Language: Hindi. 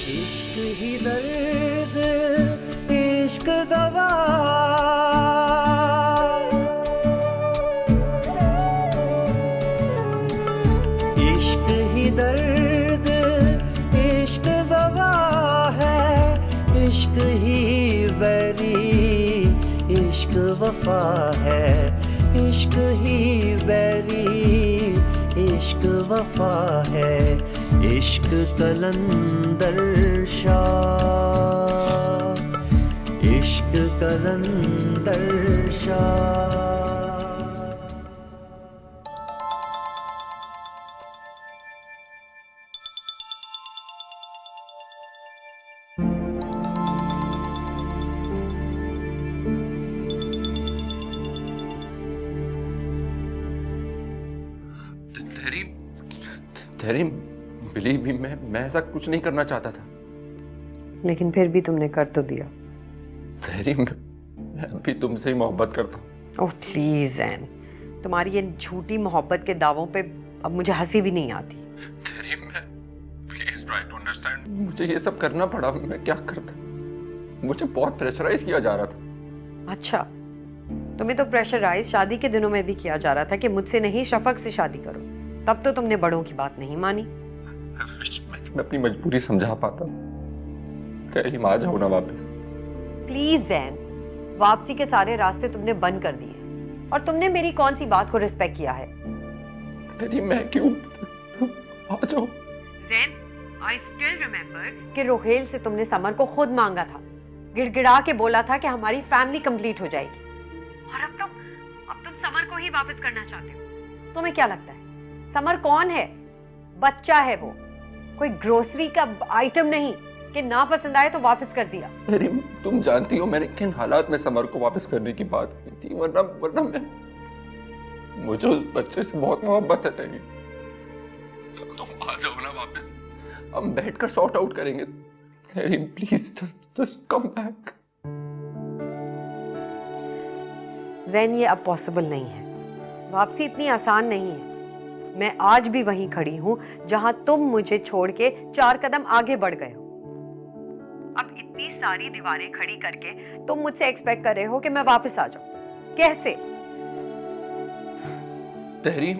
इश्क ही दर्द इश्क दवा, इश्क ही दर्द इश्क दवा है, इश्क ही बैरी इश्क वफा है, इश्क ही बैरी इश्क वफा है। इश्क कलंदर शाह, इश्क कलंदर शाह। तहरीम, बिलीव मी, मैं ऐसा कुछ नहीं करना चाहता था। लेकिन फिर भी तुमने कर तो दिया। तहरीम, मैं अभी तुमसे ही मोहब्बत करता हूँ। ओह प्लीज ज़ैन, तुम्हारी ये झूठी मोहब्बत के दावों पे अब मुझे हंसी भी नहीं आती। तहरीम, मैं प्लीज ट्राई टू अंडरस्टैंड। मुझे ये सब करना पड़ा, मैं क्या करता। मुझे बहुत प्रेशराइज किया जा रहा था। अच्छा, तुम्हें तो प्रेशराइज शादी के दिनों में भी किया जा रहा था कि मुझसे नहीं शफक से शादी करो। तब तो तुमने बड़ों की बात नहीं मानी। मैं अपनी मजबूरी समझा पाता। तहरीम, आ जाओ ना वापस। प्लीज ज़ैन, वापसी के सारे रास्ते तुमने बंद कर दिए और तुमने मेरी कौन सी बात को रिस्पेक्ट किया है? तहरीम, मैं क्यों? आ जाओ। ज़ैन, आई स्टिल रिमेम्बर कि रोहेल से तुमने समर को खुद मांगा था, गिड़गिड़ा के बोला था कि हमारी फैमिली कंप्लीट हो जाएगी। और अब तुम समर को ही वापस करना चाहते हो। तुम्हें क्या लगता है समर कौन है? बच्चा है वो, कोई ग्रोसरी का आइटम नहीं कि ना पसंद आए तो वापस कर दिया। तहरीम, तुम जानती हो मैंने किन हालात में समर को वापस करने की बात की थी, वरना मुझे उस बच्चे से बहुत मोहब्बत है। तहरीम, तुम आ जाओ ना वापस, हम बैठकर सॉर्ट आउट करेंगे। Tahreem please, just come back. Zain, ये अब पॉसिबल नहीं है। वापसी इतनी आसान नहीं है। मैं आज भी वहीं खड़ी हूं जहां तुम मुझे छोड़ के 4 कदम आगे बढ़ गए हो। अब इतनी सारी दीवारें खड़ी करके तुम मुझसे एक्सपेक्ट कर रहे हो कि मैं वापस आ जाऊं? कैसे? तहरीम,